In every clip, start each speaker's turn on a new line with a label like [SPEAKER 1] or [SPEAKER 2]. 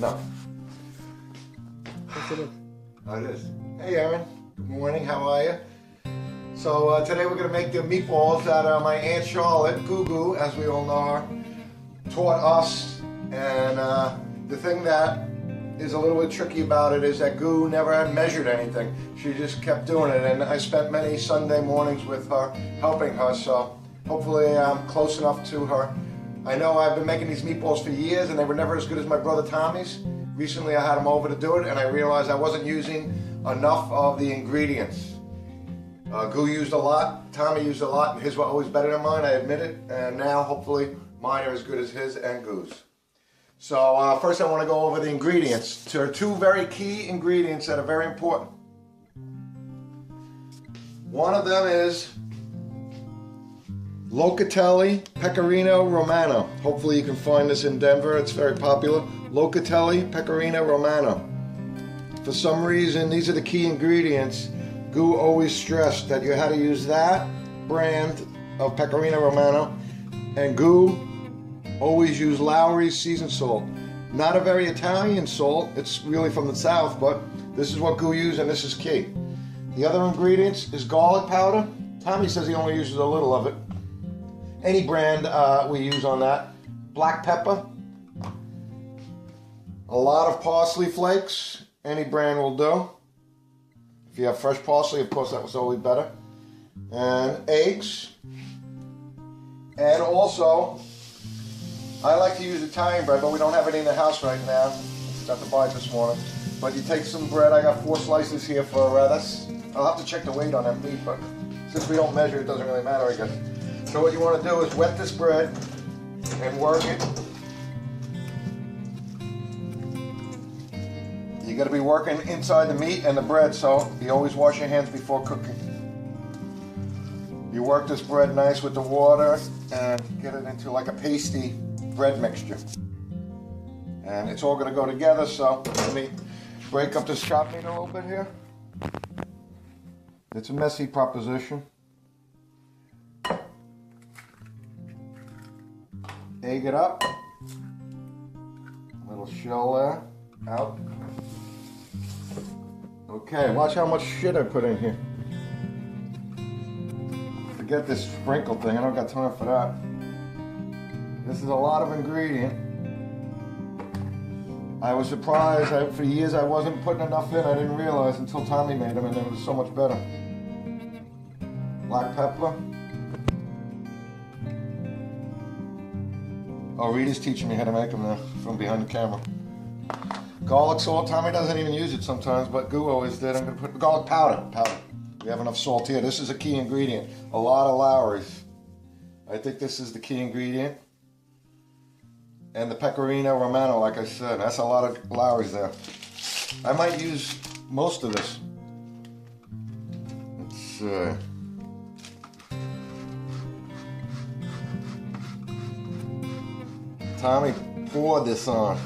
[SPEAKER 1] No.
[SPEAKER 2] Yes, it is.
[SPEAKER 1] Oh, it is. Hey, Aaron. Good morning. How are you? So today we're going to make the meatballs that my Aunt Charlotte, Goo Goo, as we all know her, taught us. And the thing that is a little bit tricky about it is that Goo never had measured anything. She just kept doing it. And I spent many Sunday mornings with her, helping her. So hopefully I'm close enough to her. I know I've been making these meatballs for years and they were never as good as my brother Tommy's. Recently I had him over to do it and I realized I wasn't using enough of the ingredients. Goo used a lot, Tommy used a lot, and his were always better than mine, I admit it. And now hopefully mine are as good as his and Goo's. So first I want to go over the ingredients. There are two very key ingredients that are very important. One of them is Locatelli Pecorino Romano. Hopefully you can find this in Denver. It's very popular. Locatelli Pecorino Romano. For some reason, these are the key ingredients. Goo always stressed that you had to use that brand of Pecorino Romano. And Goo always used Lowry's seasoned salt. Not a very Italian salt. It's really from the South, but this is what Goo used and this is key. The other ingredients is garlic powder. Tommy says he only uses a little of it. Any brand we use on that. Black pepper. A lot of parsley flakes. Any brand will do. If you have fresh parsley, of course, that was always better. And eggs. And also, I like to use Italian bread, but we don't have any in the house right now. Got to buy it this morning. But you take some bread. I got 4 slices here for this. I'll have to check the weight on that meat, but since we don't measure, it doesn't really matter, I guess. So what you want to do is wet this bread and work it. You got to be working inside the meat and the bread, so you always wash your hands before cooking. You work this bread nice with the water and get it into like a pasty bread mixture. And it's all going to go together, so let me break up this chopped meat a little bit here. It's a messy proposition. Egg it up. Little shell there. Out. Okay, watch how much shit I put in here. Forget this sprinkle thing, I don't got time for that. This is a lot of ingredient. I was surprised, for years I wasn't putting enough in, I didn't realize until Tommy made them and it was so much better. Black pepper. Oh, Rita's teaching me how to make them now, from behind the camera. Garlic salt, Tommy doesn't even use it sometimes, but Goo always did. I'm going to put garlic powder. We have enough salt here. This is a key ingredient. A lot of Lowry's. I think this is the key ingredient. And the Pecorino Romano, like I said. That's a lot of Lowry's there. I might use most of this. Let's see. Tommy poured this on.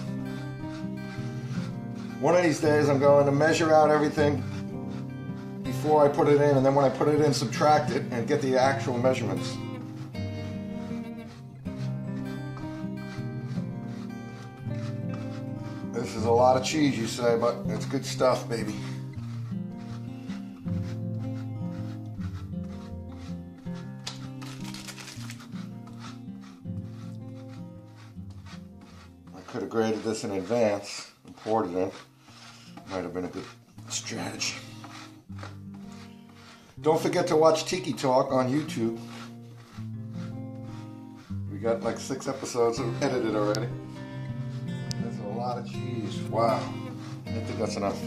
[SPEAKER 1] One of these days I'm going to measure out everything before I put it in, and then when I put it in, subtract it and get the actual measurements. This is a lot of cheese, you say, but it's good stuff, baby. Could have graded this in advance and poured it in. Might have been a good strategy. Don't forget to watch Tiki Talk on YouTube. We got like 6 episodes edited already. That's a lot of cheese. Wow. I think that's enough.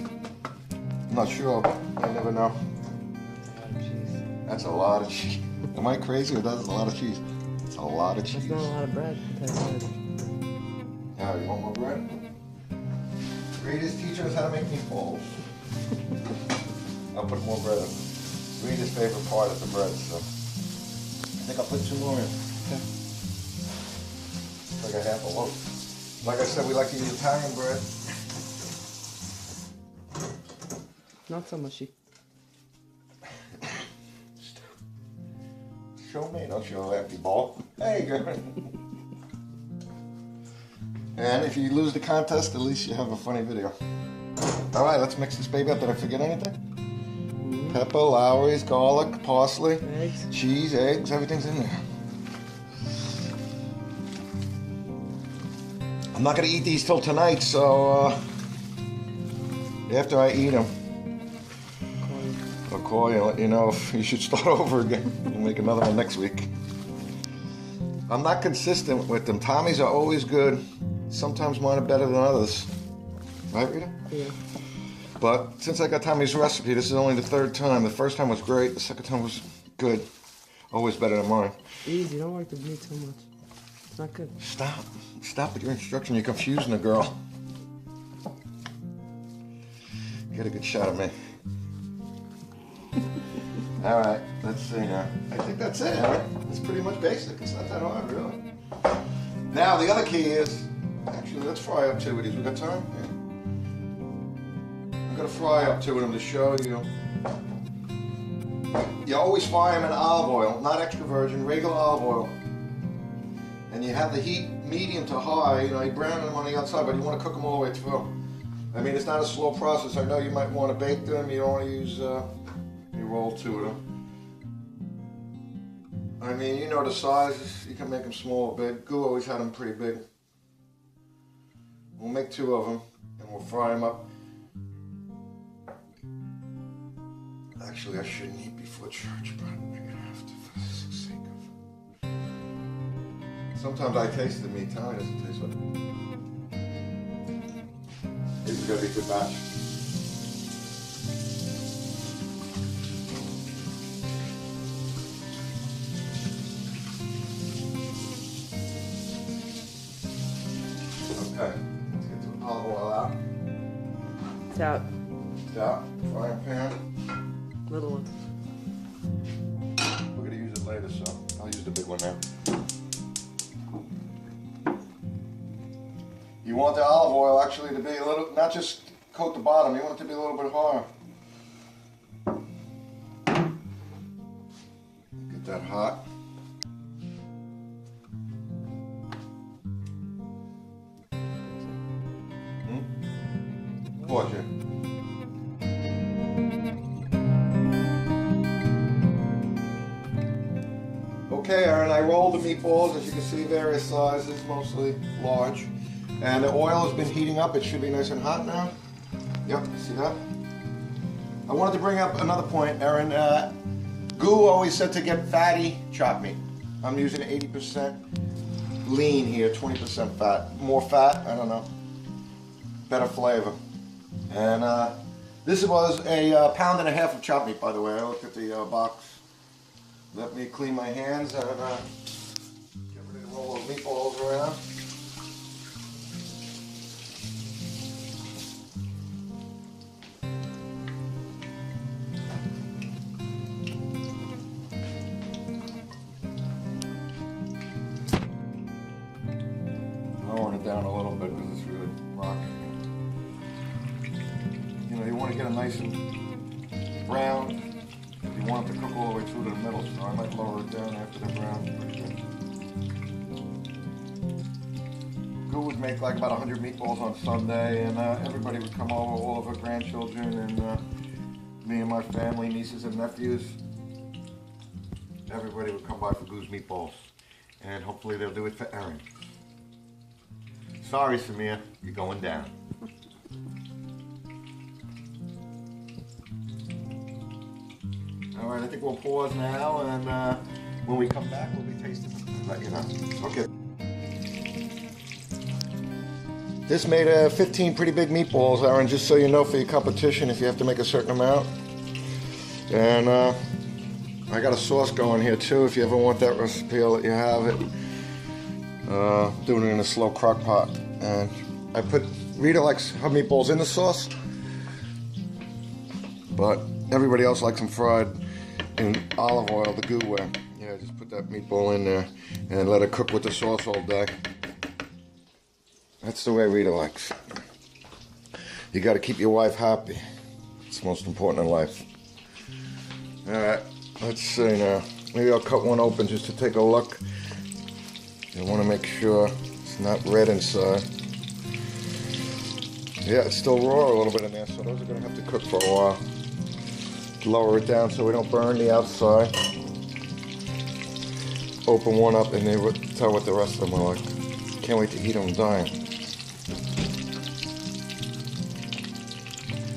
[SPEAKER 1] I'm not sure, but I never know. That's a lot of cheese. Am I crazy or that's a lot of cheese? It's a lot of cheese.
[SPEAKER 2] That's not a lot of bread.
[SPEAKER 1] Now, you want more bread? Rita's teaching us how to make meatballs. I'll put more bread in. Rita's favorite part is the bread, so I think I'll put 2 more in. Okay. It's like a half a loaf. Like I said, we like to use Italian bread.
[SPEAKER 2] Not so mushy.
[SPEAKER 1] Show me, don't show empty ball. Hey, girl. And if you lose the contest, at least you have a funny video. All right, let's mix this baby up. Did I forget anything? Pepper, Lowry's, garlic, parsley,
[SPEAKER 2] Eggs.
[SPEAKER 1] cheese, eggs, everything's in there. I'm not gonna eat these till tonight, so after I eat them, I'll call you and let you know if you should start over again. We'll make another one next week. I'm not consistent with them. Tommy's are always good. Sometimes mine are better than others. Right, Rita?
[SPEAKER 2] Yeah.
[SPEAKER 1] But since I got Tommy's recipe, this is only the third time. The first time was great. The second time was good. Always better than mine.
[SPEAKER 2] Easy, don't like the meat too much. It's not good.
[SPEAKER 1] Stop. Stop with your instruction. You're confusing the girl. Get a good shot of me. All right, let's see now. I think that's it. It's pretty much basic. It's not that hard, really. Now, the other key is, actually, let's fry up two of these. We got time? Yeah. I'm going to fry up two of them to show you. You always fry them in olive oil, not extra virgin, regular olive oil. And you have the heat medium to high. You know, you brown them on the outside, but you want to cook them all the way through. I mean, it's not a slow process. I know you might want to bake them. You don't want to use... You roll two of them. I mean, you know the sizes. You can make them small or big. Goo always had them pretty big. We'll make two of them and we'll fry them up. Actually, I shouldn't eat before church, but I'm gonna have to for the sake of. Sometimes I taste the meat. Tommy doesn't taste it. This is gonna be a good batch. Okay, let's get some olive oil out.
[SPEAKER 2] It's out.
[SPEAKER 1] It's out. Frying pan.
[SPEAKER 2] Little one.
[SPEAKER 1] We're gonna use it later, so I'll use the big one now. You want the olive oil actually to be a little, not just coat the bottom, you want it to be a little bit higher. Get that hot. Watch it. Okay, Aaron, I rolled the meatballs, as you can see, various sizes, mostly large. And the oil has been heating up. It should be nice and hot now. Yep, see that? I wanted to bring up another point, Aaron. Goo always said to get fatty chopped meat. I'm using 80% lean here, 20% fat. More fat, I don't know. Better flavor. And this was a pound and a half of chopped meat, by the way. I looked at the box. Let me clean my hands and get ready to roll those meatballs around. Lowering it down a little bit because it's really rocking. You know, you want to get it nice and brown. You want it to cook all the way through to the middle, so I might lower it down after the brown. Pretty good. Goo would make like about 100 meatballs on Sunday, and everybody would come over, all of her grandchildren, and me and my family, nieces and nephews. Everybody would come by for Goo's meatballs, and hopefully they'll do it for Erin. Sorry, Samir, you're going down. All right, I think we'll pause now, and when we come back, we'll be tasting them. Let you know. Okay. This made 15 pretty big meatballs, Aaron, just so you know for your competition if you have to make a certain amount. And I got a sauce going here too. If you ever want that recipe, I'll let you have it. Doing it in a slow crock pot. And I put, Rita likes her meatballs in the sauce, but everybody else likes them fried in olive oil, the Goo way. Yeah, just put that meatball in there and let it cook with the sauce all day. That's the way Rita likes. You got to keep your wife happy. It's most important in life. All right, let's see now. Maybe I'll cut one open just to take a look. You want to make sure it's not red inside. Yeah, it's still raw a little bit in there, so those are gonna have to cook for a while. Lower it down so we don't burn the outside. Open one up and then tell what the rest of them are like. Can't wait to eat them dying.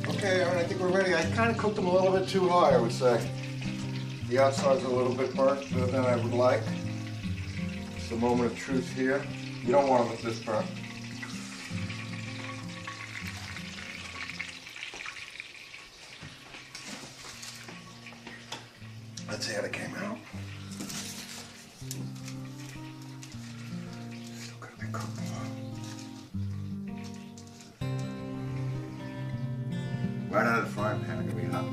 [SPEAKER 1] Okay, Aaron, I think we're ready. I kind of cooked them a little bit too high, I would say. The outside's a little bit burnt than I would like. It's the moment of truth here. You don't want them this burnt. Let's see how they came out. Still gotta be cooked. Right out of the frying pan, it's gonna be hot.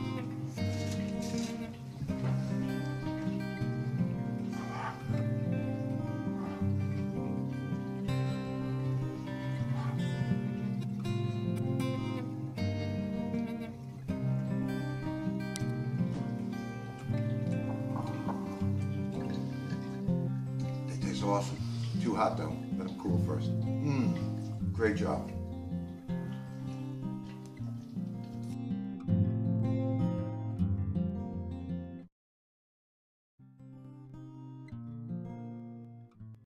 [SPEAKER 1] They taste awesome. Too hot though. Let them cool first. Great job.